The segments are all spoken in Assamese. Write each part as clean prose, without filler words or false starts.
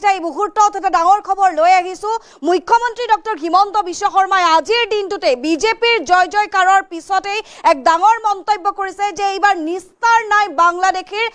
এতিয়া এই মুহূৰ্তত এটা ডাঙৰ খবৰ লৈ আহিছো। মুখ্যমন্ত্ৰী ডক্টৰ হিমন্ত বিশ্ব শৰ্মাই আজিৰ দিনটোতে বিজেপিৰ জয় জয়কাৰৰ পিছতেই এক ডাঙৰ মন্তব্য কৰিছে যে এইবাৰ নিস্তাৰ নাই বাংলাদেশীৰ,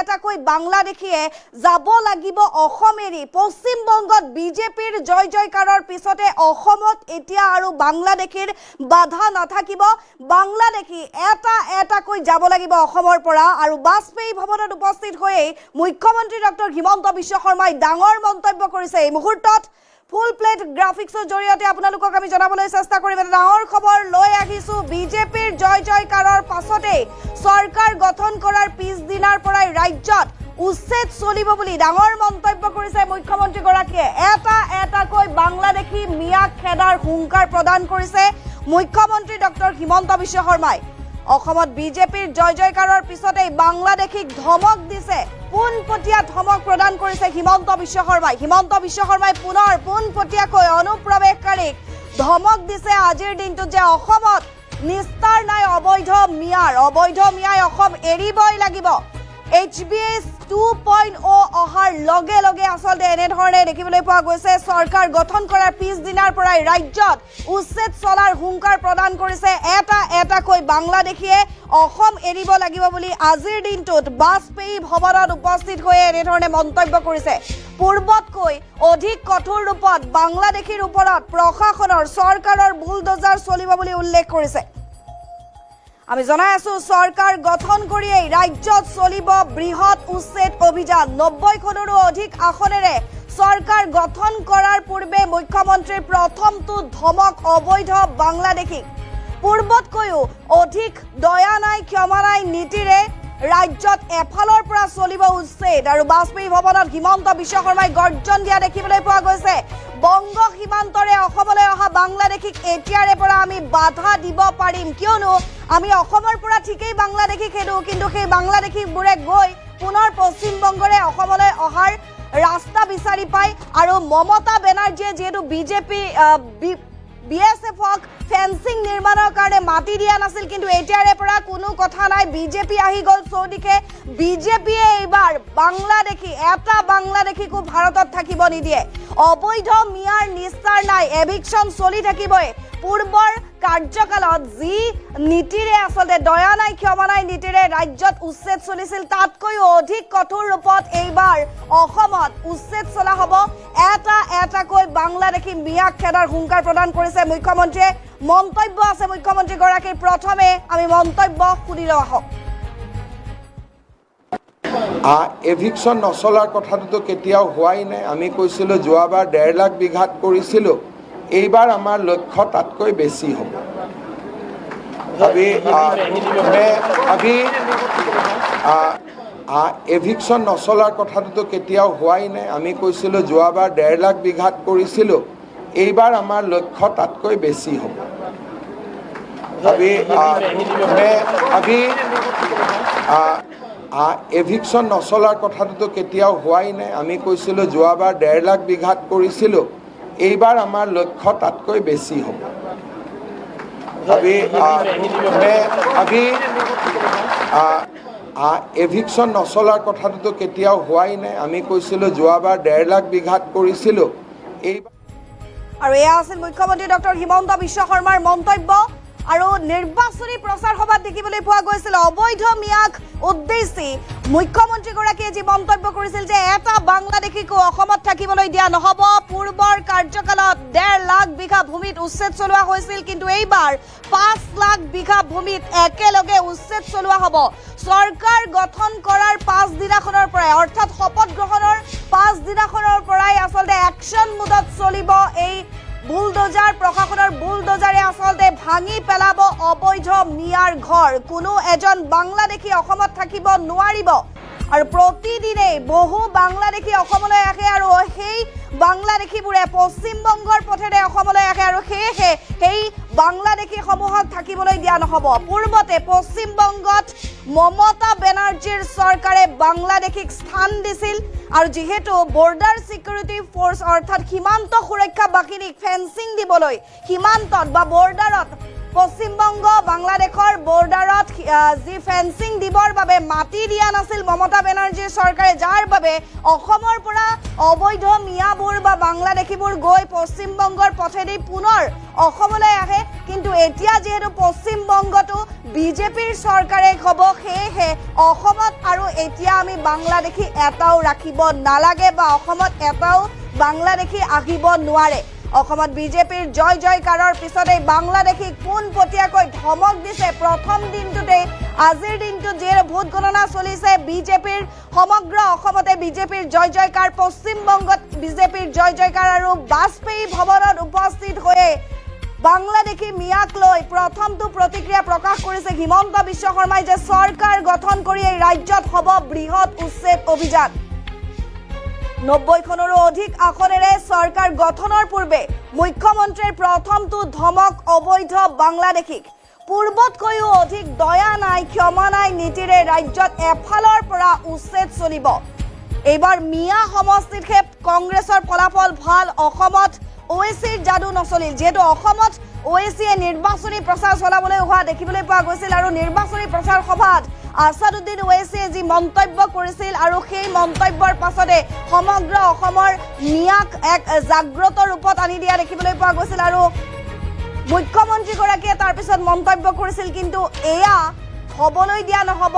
এটাকৈ বাংলাদেশীয়ে যাব লাগিব অসম এৰি। পশ্চিম বংগত বিজেপিৰ জয় জয়কাৰৰ পিছতে অসমত এতিয়া আৰু বাংলাদেশীৰ বাধা নাথাকিব। বাংলাদেশী এটাকৈ যাব লাগিব অসমৰ পৰা। আৰু বাজপেয়ী ভৱনত উপস্থিত হৈয়ে মুখ্যমন্ত্ৰী ডক্টৰ হিমন্ত বিশ্ব শৰ্মাই ডাঙৰ মন্তব্য কৰিছে। এই মুহূৰ্তত ফুল প্লেট গ্ৰাফিক্সৰ জৰিয়তে আপোনালোকক আমি জনাবলৈ চেষ্টা কৰিম। এটা ডাঙৰ খবৰ লৈ আহিছো। বিজেপিৰ জয় জয়কাৰৰ পাছতে চৰকাৰ গঠন কৰাৰ পিছদিনাৰ পৰাই ৰাজ্যত উচ্ছেদ চলিব বুলি ডাঙৰ মন্তব্য কৰিছে মুখ্যমন্ত্ৰীগৰাকীয়ে। এটাকৈ বাংলাদেশী মিয়াক খেদাৰ হুংকাৰ প্ৰদান কৰিছে মুখ্যমন্ত্ৰী ডক্টৰ হিমন্ত বিশ্ব শৰ্মাই। অসমত বিজেপিৰ জয় জয়কাৰৰ পিছতেই বাংলাদেশীক ধমক দিছে, পোনপটীয়া ধমক প্ৰদান কৰিছে হিমন্ত বিশ্ব শৰ্মাই। হিমন্ত বিশ্ব শৰ্মাই পুনৰ পোনপটীয়াকৈ অনুপ্ৰৱেশকাৰীক ধমক দিছে আজিৰ দিনটোত যে অসমত নিস্তাৰ নাই অবৈধ মিয়াই অসম এৰিবই লাগিব। HBS 2.0 অহাৰ লগে লগে আচলতে এনেধৰণে দেখিবলৈ পোৱা গৈছে। চৰকাৰ গঠন কৰাৰ পিছদিনাৰ পৰাই ৰাজ্যত উচ্ছেদ চলাৰ হুংকাৰ প্ৰদান কৰিছে এটাকৈ বাংলাদেশীয়ে অসম এৰিব লাগিব বুলি আজিৰ দিনটোত বাজপেয়ী ভৱনত উপস্থিত হৈ এনেধৰণে মন্তব্য কৰিছে। পূৰ্বতকৈ অধিক কঠোৰ ৰূপত বাংলাদেশীৰ ওপৰত প্ৰশাসনৰ চৰকাৰৰ বুলডোজাৰ চলিব বুলি উল্লেখ কৰিছে। আমি জনাই আছো চৰকাৰ গঠন কৰিয়েই ৰাজ্যত চলিব বৃহৎ উচ্ছেদ অভিযান। 90খনৰো অধিক আসনেৰে চৰকাৰ গঠন কৰাৰ পূৰ্বে মুখ্যমন্ত্ৰীৰ প্ৰথমটো ধমক অবৈধ বাংলাদেশীক। পূৰ্বতকৈও অধিক দয়া নাই ক্ষমা নাই নীতিৰে ৰাজ্যত এফালৰ পৰা চলিব উচ্ছেদ। আৰু বাজপেয়ী ভৱনত হিমন্ত বিশ্ব শৰ্মাই গৰ্জন দিয়া দেখিবলৈ পোৱা গৈছে। বংগ সীমান্তৰে অসমলৈ অহা বাংলাদেশীক এতিয়াৰে পৰা আমি বাধা দিব পাৰিম, কিয়নো আমি অসমৰ পৰা ঠিকেই বাংলাদেশী খেদো, কিন্তু সেই বাংলাদেশীবোৰে গৈ পুনৰ পশ্চিমবংগৰে অসমলৈ অহাৰ ৰাস্তা বিচাৰি পায়। আৰু মমতা বেনাৰ্জীয়ে যিহেতু BSFক ফেন্সিং নিৰ্মাণৰ কাৰণে মাটি দিয়া নাছিল, কিন্তু এতিয়াৰে পৰা কোনো কথা নাই, বিজেপি আহি গ'ল চৌদিশে। বিজেপিয়ে এইবাৰ বাংলাদেশীকো ভাৰতত থাকিব নিদিয়ে। অবৈধ মিয়াৰ নিস্তাৰ নাই, এভিকশ্যন চলি থাকিবই। পূৰ্বৰ কাৰ্যকালত যি নীতিৰে আচলতে দয়া নাই ক্ষমা নাই নীতিৰে ৰাজ্যত উচ্ছেদ চলিছিল, তাতকৈও অধিক কঠোৰ ৰূপত এইবাৰ অসমত উচ্ছেদ চলা হ'ব। এটাকৈ বাংলাদেশী মিয়াক খেদাৰ হুংকাৰ প্ৰদান কৰিছে মুখ্যমন্ত্ৰীয়ে। মন্তব্য আছে মুখ্যমন্ত্ৰীগৰাকীৰ। প্ৰথমে আমি মন্তব্য শুনি লওঁ আহক। এভিকশ্যন নচলাৰ কথাটোতো কেতিয়াও হোৱাই নাই। আমি কৈছিলোঁ যোৱাবাৰ 1.5 লাখ বিঘাত কৰিছিলোঁ, এইবাৰ আমাৰ লক্ষ্য তাতকৈ বেছি হ'ব। এভিকশ্যন নচলাৰ কথাটোতো কেতিয়াও হোৱাই নাই। আমি কৈছিলোঁ যোৱাবাৰ 1.5 লাখ বিঘাত কৰিছিলোঁ, এইবাৰ আমাৰ লক্ষ্য তাতকৈ বেছি হ'ব। এভিকশ্যন নচলাৰ কথাটোতো কেতিয়াও হোৱাই নাই। আমি কৈছিলোঁ যোৱাবাৰ 1.5 লাখ বিঘাত কৰিছিলোঁ, এইবাৰ আমাৰ লক্ষ্য তাতকৈ বেছি হ'ব। এভিকশ্যন নচলাৰ কথাটোতো কেতিয়াও হোৱাই নাই। আমি কৈছিলোঁ যোৱাবাৰ 1.5 লাখ বিঘাত কৰিছিলোঁ, এইবাৰ। আৰু এয়া আছিল মুখ্যমন্ত্ৰী ডক্টৰ হিমন্ত বিশ্ব শৰ্মাৰ মন্তব্য। আৰু নিৰ্বাচনী প্ৰচাৰ সভাত দেখিবলৈ পোৱা গৈছিল অবৈধ মিয়াক উদ্দেশ্যি মুখ্যমন্ত্ৰীগৰাকীয়ে যি মন্তব্য কৰিছিল যে এটা বাংলাদেশীকো অসমত থাকিবলৈ দিয়া নহ'ব। পূৰ্বৰ কাৰ্যকালত 1.5 লাখ বিঘা ভূমিত উচ্ছেদ চলোৱা হৈছিল, কিন্তু এইবাৰ 5 লাখ বিঘা ভূমিত একেলগে উচ্ছেদ চলোৱা হ'ব। চৰকাৰ গঠন কৰাৰ পাছদিনাখনৰ পৰাই, অৰ্থাৎ শপত গ্ৰহণৰ পাছদিনাখনৰ পৰাই আচলতে একশ্যন মুডত চলিব এই বুলডোজাৰ। প্ৰশাসনৰ বুলডোজাৰে আচলতে ভাঙি পেলাব অবৈধ মিয়াৰ ঘৰ। কোনো এজন বাংলাদেশী অসমত থাকিব নোৱাৰিব। আৰু প্ৰতিদিনেই বহু বাংলাদেশী অসমলৈ আহে, আৰু সেই বাংলাদেশীবোৰে পশ্চিমবংগৰ পথেৰে অসমলৈ আহে, আৰু সেয়েহে সেই বাংলাদেশীসমূহক থাকিবলৈ দিয়া নহ'ব। পূৰ্বতে পশ্চিমবংগত মমতা বেনাৰ্জীৰ চৰকাৰে বাংলাদেশীক স্থান দিছিল, আৰু যিহেতু বৰ্ডাৰ ছিকিউৰিটি ফ'ৰ্চ অৰ্থাৎ সীমান্ত সুৰক্ষা বাহিনীক ফেন্সিং দিবলৈ সীমান্তত বা বৰ্ডাৰত পশ্চিমবংগ বাংলাদেশৰ বৰ্ডাৰত যি ফেন্সিং দিবৰ বাবে মাটি দিয়া নাছিল মমতা বেনাৰ্জীৰ চৰকাৰে, যাৰ বাবে অসমৰ পৰা অবৈধ মিয়াবোৰ বা বাংলাদেশীবোৰ গৈ পশ্চিমবংগৰ পথেদি পুনৰ অসমলৈ আহে। কিন্তু এতিয়া যিহেতু পশ্চিমবংগতো বিজেপিৰ চৰকাৰে হ'ব, সেয়েহে অসমত আৰু এতিয়া আমি বাংলাদেশী এটাও ৰাখিব নালাগে বা অসমত এটাও বাংলাদেশী আহিব নোৱাৰে। অসমত বিজেপিৰ জয় জয়কাৰৰ পিছতে বাংলাদেশীক পোনপটীয়াকৈ ধমক দিছে। প্ৰথম দিনটোতে আজিৰ দিনটোত যিহেতু ভোট গণনা চলিছে, বিজেপিৰ সমগ্ৰ অসমতে বিজেপিৰ জয় জয়কাৰ, পশ্চিমবংগত বিজেপিৰ জয় জয়কাৰ আৰু বাজপেয়ী ভৱনত উপস্থিত হৈ বাংলাদেশী মিয়াক লৈ প্ৰথমটো প্ৰতিক্ৰিয়া প্ৰকাশ কৰিছে হিমন্ত বিশ্ব শৰ্মাই যে চৰকাৰ গঠন কৰি এই ৰাজ্যত হ'ব বৃহৎ উচ্ছেদ অভিযান। 90খনৰো অধিক আসনেৰে চৰকাৰ গঠনৰ পূৰ্বে মুখ্যমন্ত্ৰীৰ প্ৰথমটো ধমক অবৈধ বাংলাদেশীক। পূৰ্বতকৈও অধিক দয়া নাই, ক্ষমা নাই নীতিৰে ৰাজ্যত এফালৰ পৰা উচ্ছেদ চলিব। এইবাৰ মিয়া সমষ্টিতহে কংগ্ৰেছৰ ফলাফল ভাল। অসমত OACৰ যাদু নচলিল, যিহেতু অসমত OACয়ে নিৰ্বাচনী প্ৰচাৰ চলাবলৈ হোৱা দেখিবলৈ পোৱা গৈছিল আৰু নিৰ্বাচনী প্ৰচাৰ সভাত আছাদুদ্দিন ওৱেইছিয়ে যি মন্তব্য কৰিছিল আৰু সেই মন্তব্যৰ পাছতে সমগ্ৰ অসমৰ মিয়াক এক জাগ্ৰত ৰূপত আনি দিয়া দেখিবলৈ পোৱা গৈছিল আৰু মুখ্যমন্ত্ৰীগৰাকীয়ে তাৰ পিছত মন্তব্য কৰিছিল, কিন্তু এয়া হ'বলৈ দিয়া নহ'ব।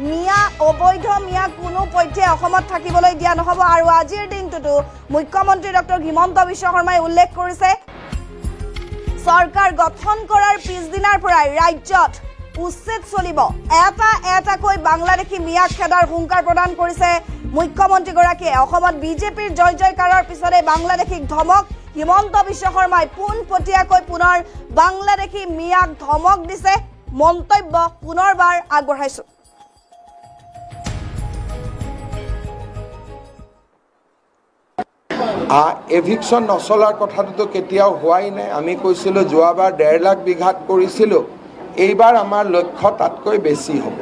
মিয়া অবৈধ মিয়া কোনো পধ্যে অসমত থাকিবলৈ দিয়া নহ'ব। আৰু আজিৰ দিনটোতো মুখ্যমন্ত্ৰী ডক্টৰ হিমন্ত বিশ্ব শৰ্মাই উল্লেখ কৰিছে চৰকাৰ গঠন কৰাৰ পিছদিনাৰ পৰাই ৰাজ্যত উচ্ছেদ চলিব। এটা এটাকৈ বাংলাদেশী মিয়াক খেদাৰ হুংকাৰ প্ৰদান কৰিছে মুখ্যমন্ত্ৰীগৰাকীয়ে। অসমত বিজেপিৰ জয় জয়কাৰৰ পিছতে বাংলাদেশীক ধমক। হিমন্ত বিশ্ব শৰ্মাই পোনপটীয়াকৈ পুনৰ বাংলাদেশী মিয়াক ধমক দিছে। মন্তব্য পুনৰবাৰ আগবঢ়াইছো। এভিকশ্যন নচলাৰ কথাটোতো কেতিয়াও হোৱাই নাই। আমি কৈছিলোঁ যোৱাবাৰ 1.5 লাখ বিঘাত কৰিছিলোঁ, এইবাৰ আমাৰ লক্ষ্য তাতকৈ বেছি হ'ব।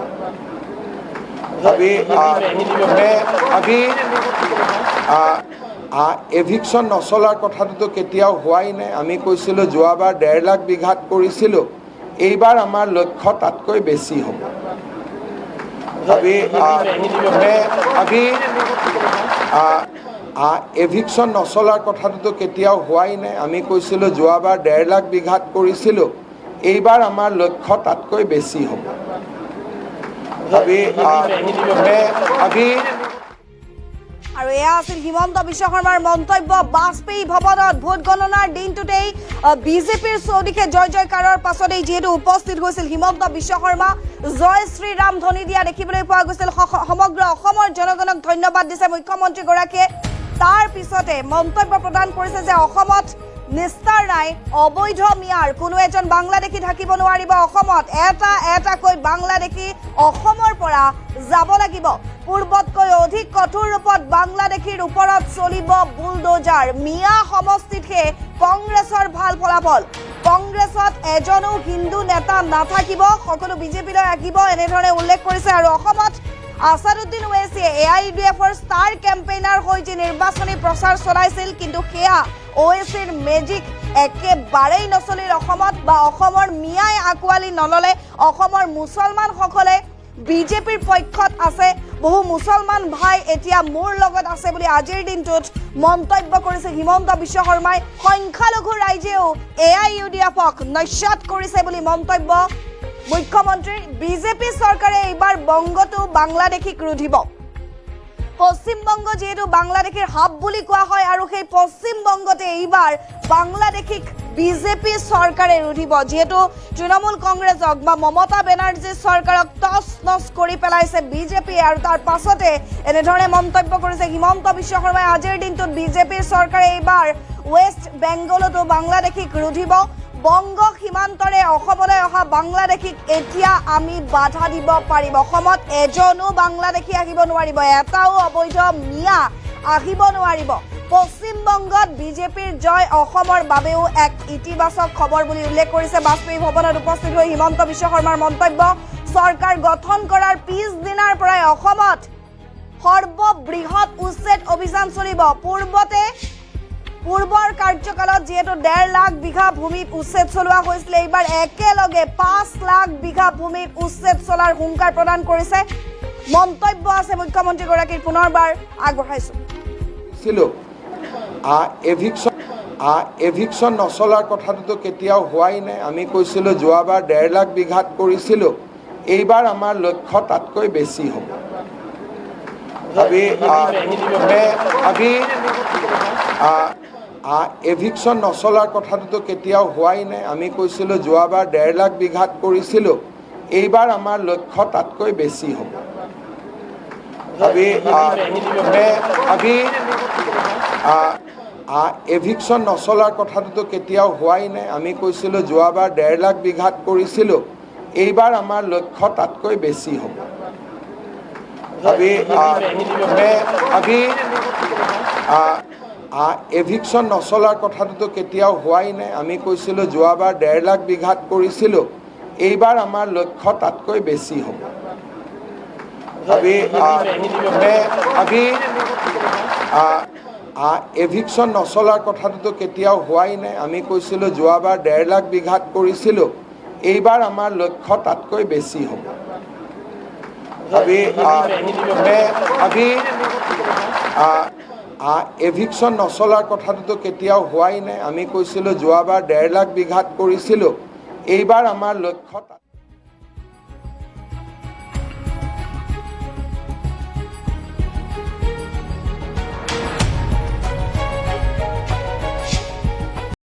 এভিকশ্যন নচলাৰ কথাটোতো কেতিয়াও হোৱাই নাই। আমি কৈছিলোঁ যোৱাবাৰ 1.5 লাখ বিঘাত কৰিছিলোঁ, এইবাৰ আমাৰ লক্ষ্য তাতকৈ বেছি হ'ব। এভিকশ্যন নচলাৰ কথাটোতো কেতিয়াও হোৱাই নাই। আমি কৈছিলোঁ যোৱাবাৰ 1.5 লাখ বিঘাত কৰিছিলোঁ, এইবাৰ আমাৰ লক্ষ্য তাতকৈ বেছি হ'ব। আৰু এয়া আছিল হিমন্ত বিশ্ব শৰ্মাৰ মন্তব্য। বাজপেয়ী ভৱনত ভোট গণনাৰ দিনটোতেই বিজেপিৰ চৌদিশে জয় জয়কাৰৰ পাছতেই যিহেতু উপস্থিত হৈছিল হিমন্ত বিশ্ব শৰ্মা, জয় শ্ৰীৰাম ধ্বনি দিয়া দেখিবলৈ পোৱা গৈছিল। সমগ্ৰ অসমৰ জনগণক ধন্যবাদ দিছে মুখ্যমন্ত্ৰীগৰাকীয়ে। তাৰ পিছতে মন্তব্য প্ৰদান কৰিছে যে অসমত নিস্তাৰ নাই, অবৈধ মিয়াৰ কোনো এজন বাংলাদেশী থাকিব নোৱাৰিব। অসমত এটা এটাকৈ বাংলাদেশী অসমৰ পৰা যাব লাগিব। পূৰ্বতকৈ অধিক কঠোৰ ৰূপত বাংলাদেশীৰ ওপৰত চলিব বুলডোজাৰ। মিয়া সমষ্টিতহে কংগ্ৰেছৰ ভাল ফলাফল। কংগ্ৰেছত এজনো হিন্দু নেতা নাথাকিব, সকলো বিজেপিলৈ আহিব, এনেধৰণে উল্লেখ কৰিছে। আৰু অসমত আছাদুদ্দিন ওৱেইছিয়ে AIUDFৰ ষ্টাৰ কেম্পেইনাৰ হৈ যি নিৰ্বাচনী প্ৰচাৰ চলাইছিল, কিন্তু সেয়া OACৰ মেজিক একেবাৰেই নচলিল অসমত, বা অসমৰ মিয়াই আঁকোৱালি নল'লে। অসমৰ মুছলমানসকলে বিজেপিৰ পক্ষত আছে, বহু মুছলমান ভাই এতিয়া মোৰ লগত আছে বুলি আজিৰ দিনটোত মন্তব্য কৰিছে হিমন্ত বিশ্ব শৰ্মাই। সংখ্যালঘু ৰাইজেও AIUDFক নস্যাৎ কৰিছে বুলি মন্তব্য মুখ্যমন্ত্ৰীৰ। বিজেপি চৰকাৰে এইবাৰ বংগতো বাংলাদেশীক ৰুধিব। পশ্চিমবংগ যিহেতু বাংলাদেশীৰ হাব বুলি কোৱা হয়, আৰু সেই পশ্চিমবংগতে এইবাৰ বাংলাদেশীক বিজেপি চৰকাৰে ৰুধিব। যিহেতু তৃণমূল কংগ্ৰেছক বা মমতা বেনাৰ্জীৰ চৰকাৰক টচ নচ কৰি পেলাইছে বিজেপিয়ে, আৰু তাৰ পাছতে এনেধৰণে মন্তব্য কৰিছে হিমন্ত বিশ্ব শৰ্মাই। আজিৰ দিনটোত বিজেপিৰ চৰকাৰে এইবাৰ ৱেষ্ট বেংগলতো বাংলাদেশীক ৰুধিব। বংগ সীমান্তৰে অসমলৈ অহা বাংলাদেশীক এতিয়া আমি বাধা দিব পাৰিম। অসমত এজনো বাংলাদেশী আহিব নোৱাৰিব, এটাও অবৈধ মিয়া আহিব নোৱাৰিব। পশ্চিমবংগত বিজেপিৰ জয় অসমৰ বাবেও এক ইতিবাচক খবৰ বুলি উল্লেখ কৰিছে বাজপেয়ী ভৱনত উপস্থিত হৈ হিমন্ত বিশ্ব শৰ্মাৰ মন্তব্য। চৰকাৰ গঠন কৰাৰ পিছদিনাৰ পৰাই অসমত সৰ্ববৃহৎ উচ্ছেদ অভিযান চলিব। পূৰ্বতে পূৰ্বৰ কাৰ্যকালত যিহেতু 1.5 লাখ বিঘা ভূমিত উচ্ছেদ চলোৱা হৈছিলে, এইবাৰ একেলগে 5 লাখ বিঘা ভূমিত উচ্ছেদ চলাৰ হুংকাৰ প্ৰদান কৰিছে। মন্তব্য আছে মুখ্যমন্ত্ৰীগৰাকীৰ, পুনৰবাৰ আগবঢ়াইছোঁ। এভিকশ্যন নচলাৰ কথাটোতো কেতিয়াও হোৱাই নাই। আমি কৈছিলোঁ যোৱাবাৰ 1.5 লাখ বিঘাত কৰিছিলোঁ, এইবাৰ আমাৰ লক্ষ্য তাতকৈ বেছি হ'ব। এভিকশ্যন নচলাৰ কথাটোতো কেতিয়াও হোৱাই নাই। আমি কৈছিলোঁ যোৱাবাৰ 1.5 লাখ বিঘাত কৰিছিলোঁ, এইবাৰ আমাৰ লক্ষ্য তাতকৈ বেছি হ'ব। এভিকশ্যন নচলাৰ কথাটোতো কেতিয়াও হোৱাই নাই। আমি কৈছিলোঁ যোৱাবাৰ 1.5 লাখ বিঘাত কৰিছিলোঁ, এইবাৰ আমাৰ লক্ষ্য তাতকৈ বেছি হ'ব। এভিকশ্যন নচলাৰ কথাটোতো কেতিয়াও হোৱাই নাই। আমি কৈছিলোঁ যোৱাবাৰ 1.5 লাখ বিঘাত কৰিছিলোঁ, এইবাৰ আমাৰ লক্ষ্য তাতকৈ বেছি হ'ব। এভিকশ্যন নচলাৰ কথাটোতো কেতিয়াও হোৱাই নাই। আমি কৈছিলোঁ যোৱাবাৰ 1.5 লাখ বিঘাত কৰিছিলোঁ, এইবাৰ আমাৰ লক্ষ্য তাতকৈ বেছি হ'ব। এভিকশ্যন নচলাৰ কথাটোতো কেতিয়াও হোৱাই নাই। আমি কৈছিলোঁ যোৱাবাৰ 1.5 লাখ বিঘাত কৰিছিলোঁ, এইবাৰ আমাৰ লক্ষ্য